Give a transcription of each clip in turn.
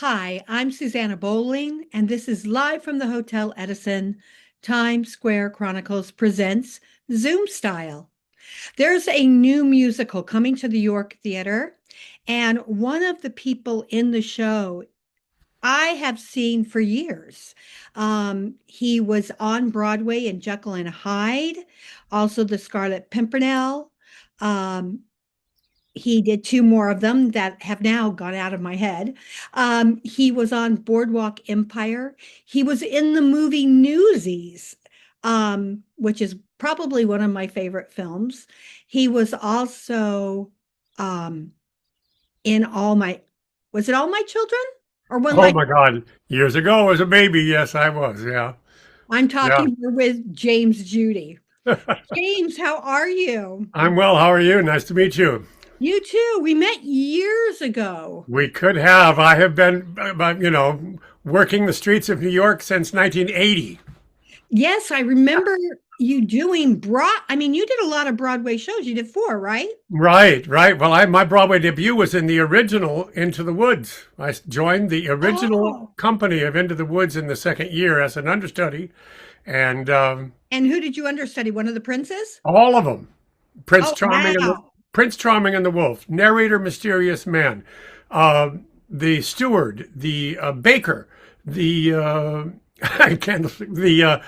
Hi, I'm Susanna Bowling, and this is live from the Hotel Edison. Times Square Chronicles presents Zoom Style. There's a new musical coming to the York Theater, and one of the people in the show I have seen for years. He was on Broadway in Jekyll and Hyde, also the Scarlet Pimpernel. Um, he did two more of them that have now gone out of my head. He was on Boardwalk Empire. He was in the movie Newsies, which is probably one of my favorite films. He was also um, in was it All My Children? Or One Oh Life? my God. Years ago as a baby, yes, I was. Yeah. I'm Yeah. talking here with James Judy. James, how are you? I'm well. How are you? Nice to meet you. You too. We met years ago. We could have. I have been, working the streets of New York since 1980. Yes, I remember you doing you did a lot of Broadway shows. You did four, right? Right, right. Well, my Broadway debut was in the original Into the Woods. Joined the original Oh, company of Into the Woods in the second year as an understudy, and and who did you understudy? One of the princes? all of them. Prince Oh, Charming and the wow. Prince Charming and the Wolf, narrator, mysterious man, uh, the steward, the baker, the I can't the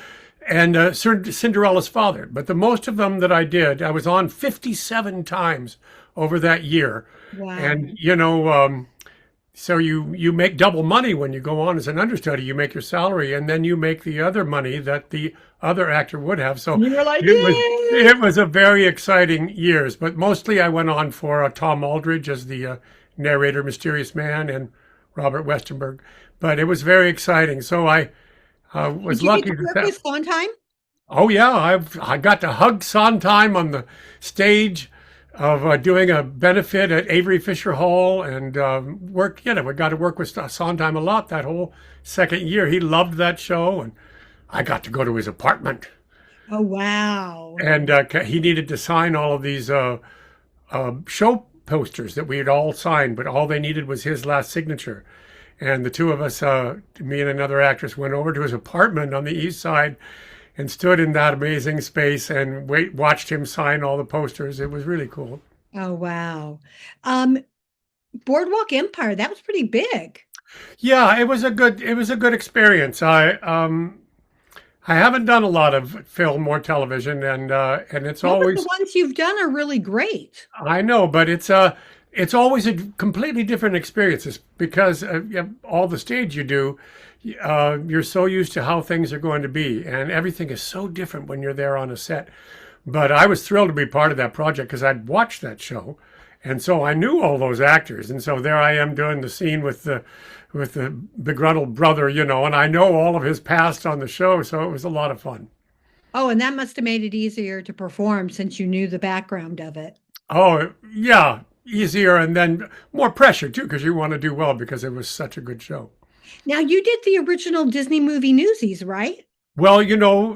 and Cinderella's father. But the most of them that I did, I was on 57 times over that year, Wow. and so you make double money when you go on as an understudy. You make your salary, and then you make the other money that the other actor would have. So You were like, it was yay! it was a very exciting years. But mostly I went on for Tom Aldridge as the narrator, mysterious man, and Robert Westenberg. But it was very exciting. So I Did was you get lucky to that work that. with Sondheim? Oh yeah, I got to hug Sondheim on the stage of doing a benefit at Avery Fisher Hall, and worked. We got to work with Sondheim a lot that whole second year. He loved that show, and I got to go to his apartment, Oh, wow. and he needed to sign all of these show posters that we had all signed, but all they needed was his last signature. And the two of us, me and another actress, went over to his apartment on the east side and stood in that amazing space and watched him sign all the posters. It was really cool. Oh, wow. Um, Boardwalk Empire, that was pretty big. Yeah, it was a good experience. I haven't done a lot of film or television, and it's No, but the always ones you've done are really great. I know, but it's always a completely different experiences because all the stage you do, you're so used to how things are going to be, and everything is so different when you're there on a set. But I was thrilled to be part of that project because I'd watched that show, and so I knew all those actors, and so there I am doing the scene with the begruntled brother, and I know all of his past on the show, so it was a lot of fun. Oh, and that must have made it easier to perform since you knew the background of it. Oh, yeah, easier and then more pressure too, because you want to do well because it was such a good show. Now, you did the original Disney movie Newsies, right? Well,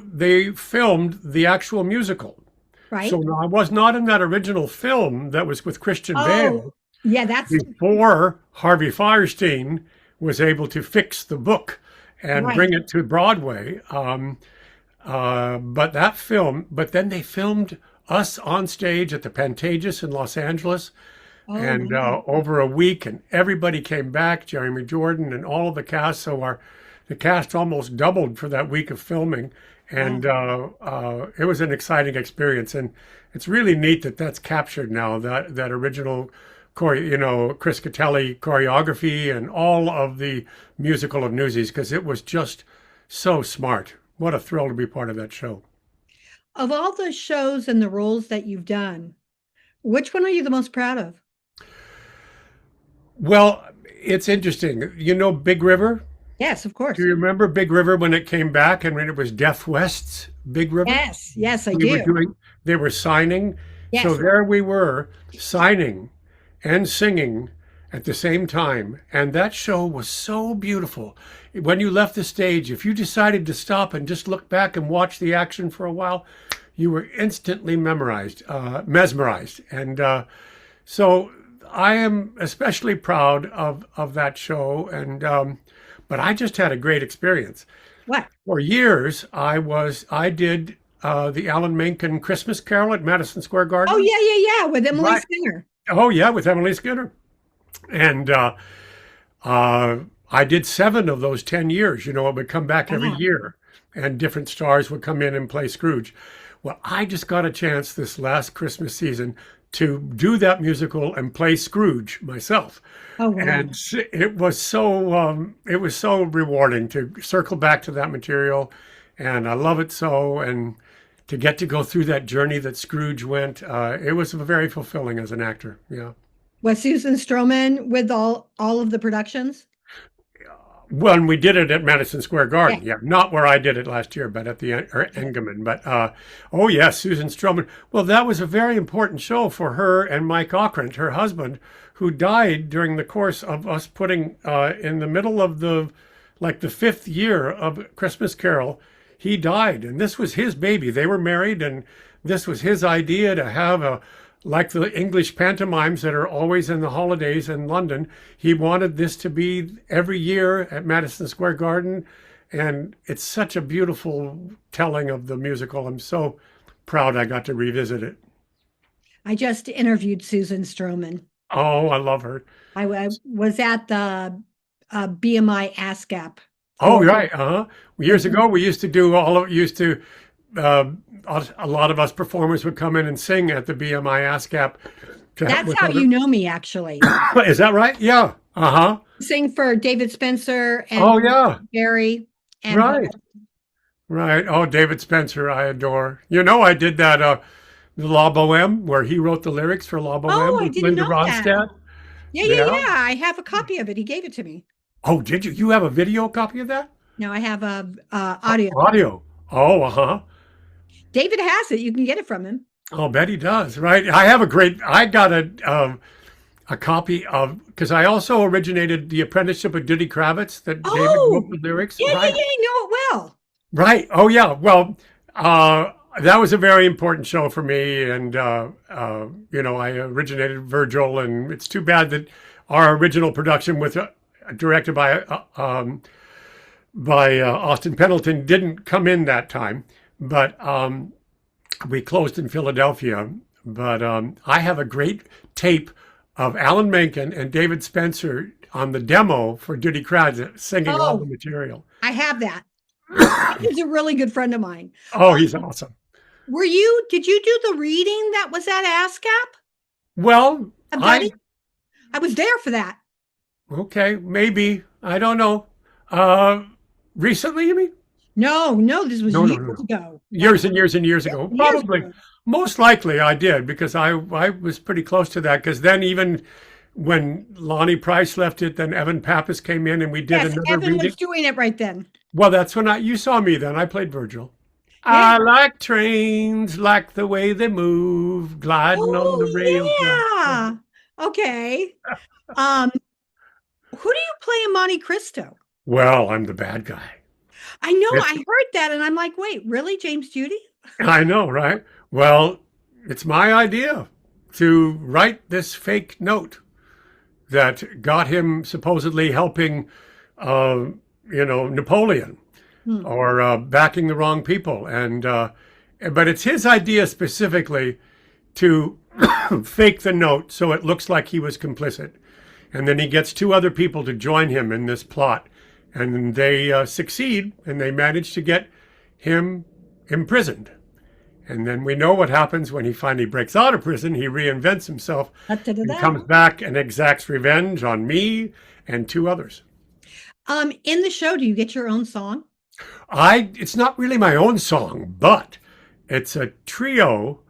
they filmed the actual musical. So Right? no, I was not in that original film that was with Christian Oh, Bale yeah, that's before Harvey Firestein was able to fix the book and right. bring it to Broadway. But then they filmed us on stage at the Pantages in Los Angeles, Oh, and wow. over a week, and everybody came back, Jeremy Jordan and all of the cast. So the cast almost doubled for that week of filming, Wow. and it was an exciting experience. And it's really neat that that's captured now. That original Chris Catelli choreography and all of the musical of Newsies, because it was just so smart. What a thrill to be part of that show. Of all the shows and the roles that you've done, which one are you the most proud of? Well, it's interesting. You know Big River? Yes, of Do course. you remember Big River when it came back and when it was Deaf West's Big River? Yes, yes, I We were do. doing, they were signing. So Yes. there we were signing and singing at the same time. And that show was so beautiful. When you left the stage, if you decided to stop and just look back and watch the action for a while, you were instantly mesmerized. And so I am especially proud of that show, and but I just had a great experience. What? For years, I did the Alan Menken Christmas Carol at Madison Square Oh, Garden. yeah, yeah, yeah, with Emily Right. Skinner. Oh yeah, with Emily Skinner, and I did 7 of those 10 years. You know, it would come back every Wow. year, and different stars would come in and play Scrooge. Well, I just got a chance this last Christmas season to do that musical and play Scrooge myself. Oh, wow. And it was so rewarding to circle back to that material, and I love it so. And to get to go through that journey that Scrooge went, it was very fulfilling as an actor. Yeah. Was Susan Stroman with all of the productions? When we did it at Madison Square Yeah. Garden, yeah, not where I did it last year, but at the Engelman. But oh yes, Susan Stroman. Well, that was a very important show for her and Mike Ockrent, her husband, who died during the course of us putting in the middle of the fifth year of Christmas Carol. He died, and this was his baby. They were married, and this was his idea to have a like the English pantomimes that are always in the holidays in London. He wanted this to be every year at Madison Square Garden, and it's such a beautiful telling of the musical. I'm so proud I got to revisit it. I just interviewed Susan Stroman. Oh, I love her. I was at the BMI ASCAP. Oh, right. Uh-huh. Years ago, we used to do uh, a lot of us performers would come in and sing at the BMI ASCAP. That's With how other, you know me, actually. is that right? Yeah. Uh-huh. Sing for David Spencer Oh, and yeah. Barry and Right. Right. Oh, David Spencer, I adore. You know, I did that the La Boheme, where he wrote the lyrics for La Oh, Boheme I with didn't Linda know that. Ronstadt. Yeah, yeah, Yeah. yeah. I have a copy of it. He gave it to me. Oh, did you? You have a video copy of that? No, I have a audio. Audio. Oh, uh-huh. David has it. You can get it from him. I'll bet he does. Right. I got a copy of, because I also originated The Apprenticeship of Judy Kravitz that David wrote Oh, the lyrics. yeah, yeah, Right. yeah. I know it well. Right. Oh, yeah. Well, that was a very important show for me. And, you know, I originated Virgil, and it's too bad that our original production with directed by Austin Pendleton didn't come in that time. But we closed in Philadelphia. But I have a great tape of Alan Menken and David Spencer on the demo for Judy Kravitz singing all the Oh, material. I have that. He's a really good friend of mine. Oh, he's awesome. Did you do the reading that was at ASCAP Well, of Duddy? I was there for that. okay, maybe. I don't know. Uh, recently, you mean? No, no, this was No, no, years no, no. ago. Years and years and years ago. Years Probably. ago. Most likely I did, because I was pretty close to that. Because then even when Lonnie Price left it, then Evan Pappas came in and we did Yes, another Evan reading. was doing it right then. Well, that's when you saw me then. I played Virgil. Yeah. I like trains, like the way they move, gliding on the rails. Oh, yeah. Okay. Um, who do you play in Monte Cristo? Well, I'm the bad guy. I know, Yes, I heard that, and I'm like, wait, really, James Judy? I know, right? Well, it's my idea to write this fake note that got him supposedly helping, uh, Napoleon Hmm. or backing the wrong people. But it's his idea specifically to fake the note so it looks like he was complicit. And then he gets 2 other people to join him in this plot. And they succeed, and they manage to get him imprisoned. And then we know what happens when he finally breaks out of prison. He reinvents himself and Da-da-da-da. comes back and exacts revenge on me and 2 others. In the show, do you get your own song? It's not really my own song, but it's a trio.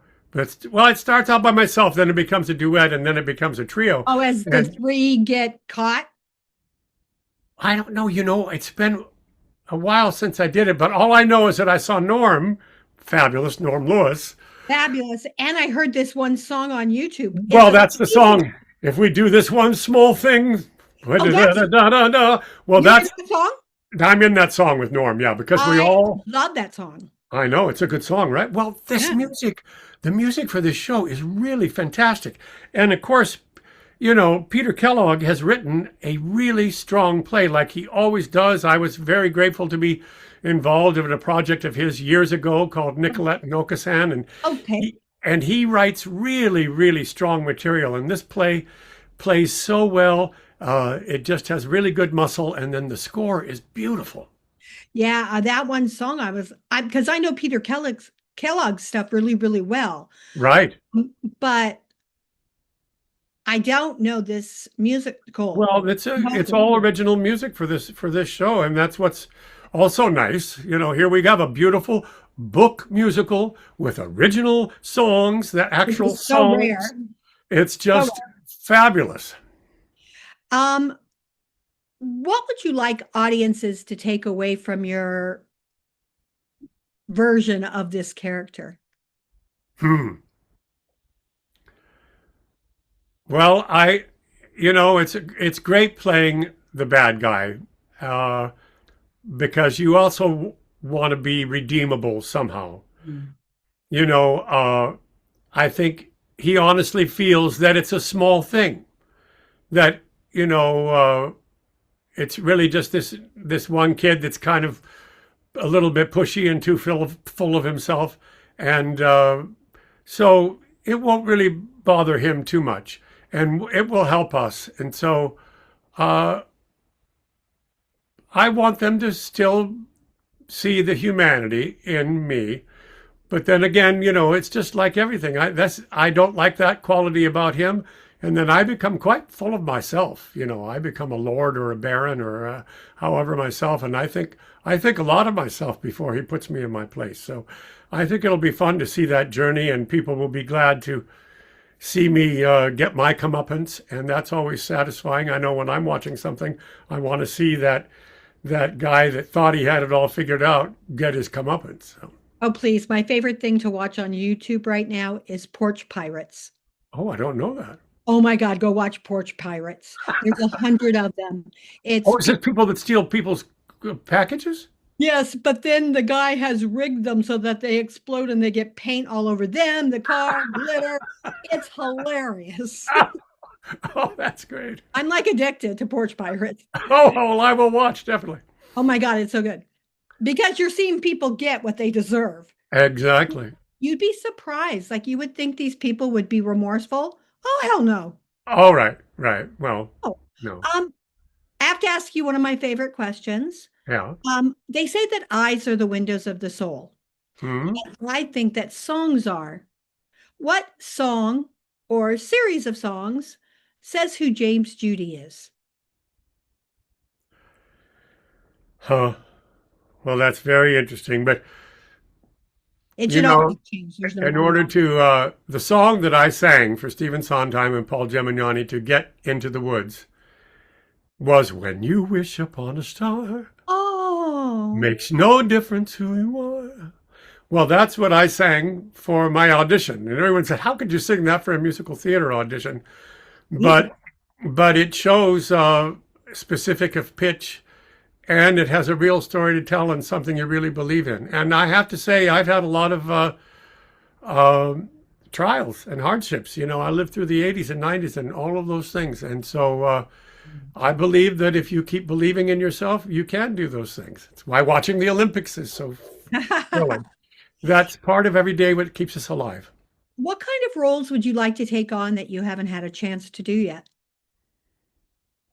Well, it starts out by myself, then it becomes a duet, and then it becomes a trio. Oh, as the And three get caught? I don't know, it's been a while since I did it, but all I know is that I saw Norm, fabulous Norm Lewis. Fabulous. And I heard this one song on YouTube. It's Well, that's the song. If we do this one small thing, that's well, you're in that's the song? I'm in that song with Norm, yeah, because we I all love that song. I know it's a good song, right? Well, Yeah. the music for this show is really fantastic. And of course, Peter Kellogg has written a really strong play like he always does. I was very grateful to be involved in a project of his years ago called Nicolette and Aucassin, Okay. and he writes really, really strong material. And this play plays so well. It just has really good muscle, and then the score is beautiful. Yeah, that one song because I know Peter Kellogg's stuff really, really well, Right. but I don't know this musical. Well, it's all original music for this show, and that's what's also nice. Here we have a beautiful book musical with original songs, the Which actual is so rare. songs. It's So just fabulous. rare. What would you like audiences to take away from your version of this character? Hmm. Well, it's great playing the bad guy, uh, because you also want to be redeemable somehow. Mm. You know, I think he honestly feels that it's a small thing, that, you know, it's really just this one kid that's kind of a little bit pushy and too full of himself, and so it won't really bother him too much, and it will help us. And so uh, I want them to still see the humanity in me. But then again, it's just like everything. I don't like that quality about him, and then I become quite full of myself. I become a lord or a baron or however myself, and I think a lot of myself before he puts me in my place. So I think it'll be fun to see that journey, and people will be glad to see me get my comeuppance, and that's always satisfying. I know when I'm watching something, I want to see that guy that thought he had it all figured out get his comeuppance. So. Oh, please. My favorite thing to watch on YouTube right now is Porch Pirates. Oh, I don't know that. Oh my God, go watch Porch Pirates. There's 100 of them. It's Oh, is it people that steal people's packages? Yes, but then the guy has rigged them so that they explode and they get paint all over them, the car, glitter. It's hilarious. Oh, that's great. I'm like addicted to Porch Pirates. Oh, well, I will watch, definitely. Oh my God, it's so good. Because you're seeing people get what they deserve. Exactly. You'd be surprised. Like you would think these people would be remorseful. Oh, hell no. All right, right. Well, Oh. no. I have to ask you one of my favorite questions. Yeah. They say that eyes are the windows of the soul. Hmm. I think that songs are. What song or series of songs says who James Judy is? Huh. Well, that's very interesting. But, It you should know, always change. There's no in more. order to, the song that I sang for Stephen Sondheim and Paul Gemignani to get into the woods was When You Wish Upon a Star. Oh, Makes no difference who you are. Well, that's what I sang for my audition. And everyone said, "How could you sing that for a musical theater audition?" yeah. But it shows specific of pitch, and it has a real story to tell and something you really believe in. And I have to say, I've had a lot of uh, trials and hardships. I lived through the 80s and 90s and all of those things. And so I believe that if you keep believing in yourself, you can do those things. It's why watching the Olympics is so thrilling. That's part of every day what keeps us alive. What kind of roles would you like to take on that you haven't had a chance to do yet?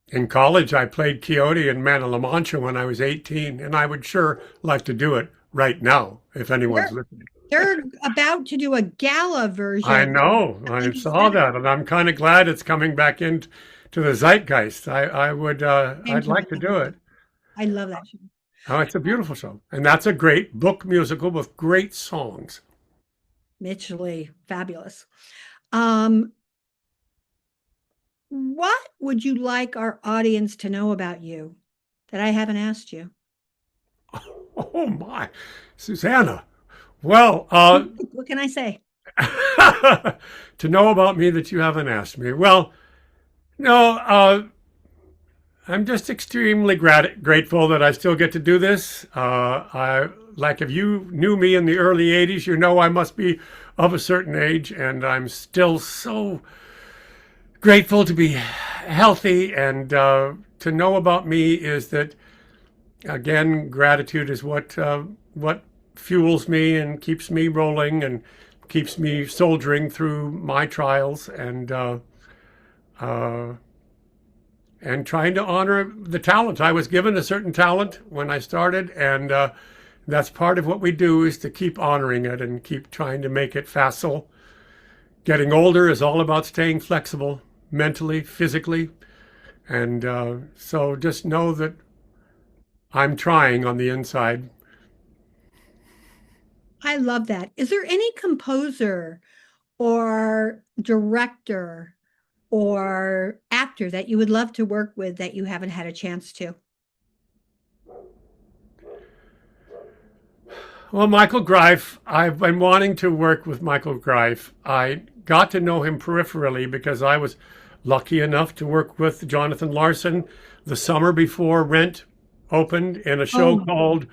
In college, I played Quixote in Man of La Mancha when I was 18, and I would sure like to do it right now if anyone's They're, listening. they're about to do a gala I version. know, I saw that, and I'm kind of glad it's coming back into the zeitgeist. Came I'd to like to do mind. it. I love that show. Oh, it's a beautiful show, and that's a great book musical with great songs. Mitchell, fabulous. Um, what would you like our audience to know about you that I haven't asked you? Oh my, Susanna. Well, What can I say? to know about me that you haven't asked me. Well, no, I'm just extremely grateful that I still get to do this. If you knew me in the early 80s, I must be of a certain age, and I'm still so grateful to be healthy, and to know about me is that, again, gratitude is what fuels me and keeps me rolling and keeps me soldiering through my trials, uh, and trying to honor the talent. I was given a certain talent when I started, and that's part of what we do, is to keep honoring it and keep trying to make it facile. Getting older is all about staying flexible mentally, physically, and so just know that I'm trying on the inside. I love that. Is there any composer or director or actor that you would love to work with that you haven't had a chance to? Well, Michael Greif, I've been wanting to work with Michael Greif. I got to know him peripherally because I was lucky enough to work with Jonathan Larson the summer before Rent opened in a show Oh, called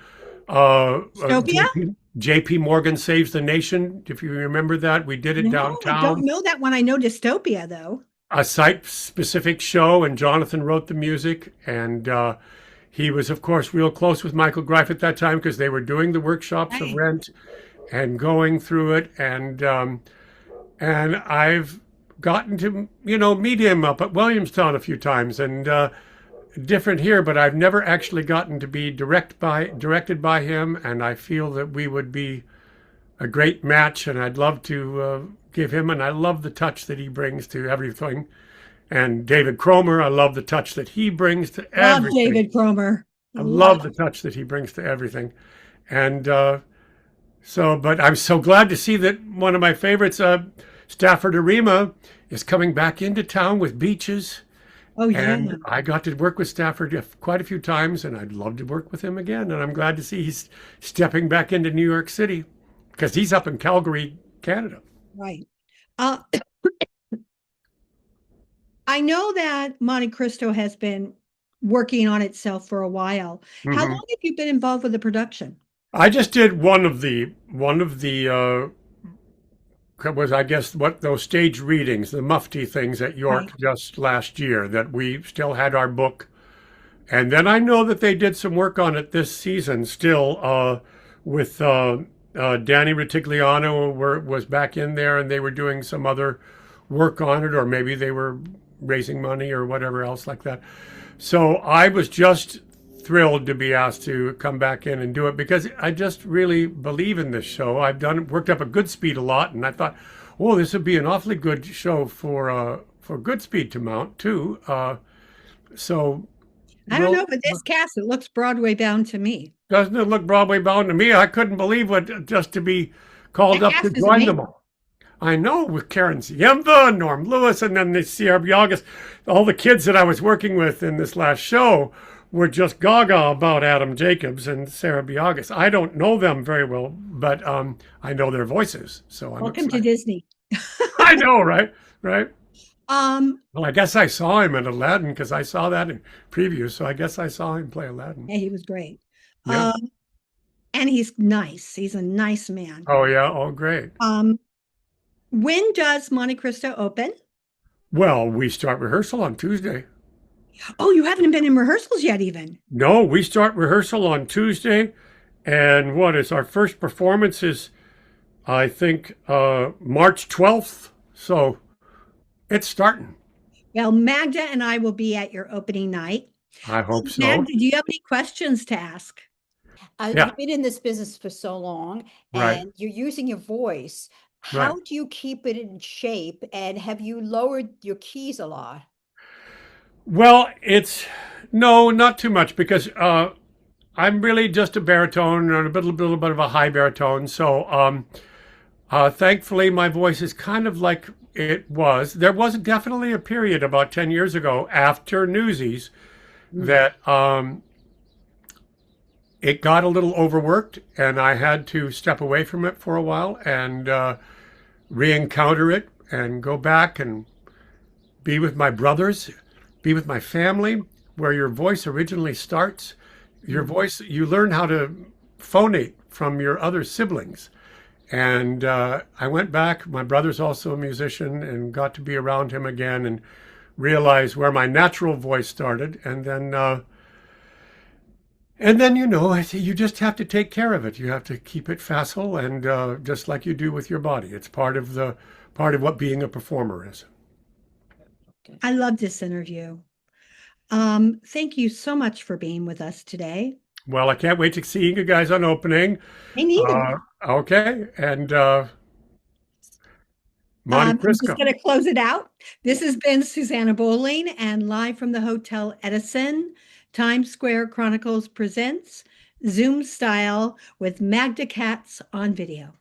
Dystopia? JP Morgan Saves the Nation. If you remember that, we did it No, I don't downtown, know that one. I know Dystopia though. a site specific show, and Jonathan wrote the music. And he was, of course, real close with Michael Greif at that time because they were doing the workshops of Right. Rent and going through it. And I've gotten to, meet him up at Williamstown a few times, and different here, but I've never actually gotten to be directed by him. And I feel that we would be a great match, and I'd love to give him. And I love the touch that he brings to everything. And David Cromer, I love the touch that he brings to Love everything. David Cromer. I Love love the touch that he brings to everything. And but I'm so glad to see that one of my favorites, Stafford Arima, is coming back into town with Beaches. Oh yeah. And I got to work with Stafford quite a few times, and I'd love to work with him again. And I'm glad to see he's stepping back into New York City because he's up in Calgary, Canada. Right. Uh, I know that Monte Cristo has been working on itself for a while. How Hmm. long have you been involved with the production? I just did one of the was, I guess, what those stage readings, the Mufti things at Right. York just last year, that we still had our book. And then I know that they did some work on it this season still, with Danny Ritigliano was back in there, and they were doing some other work on it, or maybe they were raising money or whatever else like that. So I was just thrilled to be asked to come back in and do it because I just really believe in this show. I've worked up at Goodspeed a lot, and I thought, oh, this would be an awfully good show for Goodspeed to mount too. So I don't we'll, know, but this cast, it looks Broadway bound to me. doesn't it look Broadway bound to me? I couldn't believe what just to be called That up to cast is join them amazing. all. I know, with Karen Siemba, Norm Lewis, and then the Sierra Biagas. All the kids that I was working with in this last show were just gaga about Adam Jacobs and Sarah Biagas. I don't know them very well, but I know their voices, so I'm Welcome to excited. Disney. I know, right? Right. Um, Well, I guess I saw him in Aladdin because I saw that in previews, so I guess I saw him play Aladdin. yeah, he was great. Yeah. Um, and he's nice. He's a nice man. Oh, yeah. Oh, great. Um, when does Monte Cristo open? Well, we start rehearsal on Tuesday. Oh, you haven't been in rehearsals yet, even. No, we start rehearsal on Tuesday. And what is our first performance is, I think, March 12th. So it's starting. Well, Magda and I will be at your opening night. I hope so. Magda, do you have any questions to ask? Yeah, You've been in this business for so long right, and you're using your voice. right. How do you keep it in shape? And have you lowered your keys a lot? Well, no, not too much because I'm really just a baritone and little bit of a high baritone. So thankfully, my voice is kind of like it was. There was definitely a period about 10 years ago after Newsies that it got a little overworked, and I had to step away from it for a while and re-encounter it and go back and be with my brothers, be with my family, where your voice originally starts. Your voice, you learn how to phonate from your other siblings. And I went back. My brother's also a musician and got to be around him again and realize where my natural voice started, and then, you know, you just have to take care of it. You have to keep it facile, and just like you do with your body. It's part of what being a performer is. I love this interview. Thank you so much for being with us today. Well, I can't wait to see you guys on opening. Me neither. Okay, and Monte I'm just Crisco. going to close it out. This has been Susanna Bowling, and live from the Hotel Edison, Times Square Chronicles presents Zoom Style with Magda Katz on video.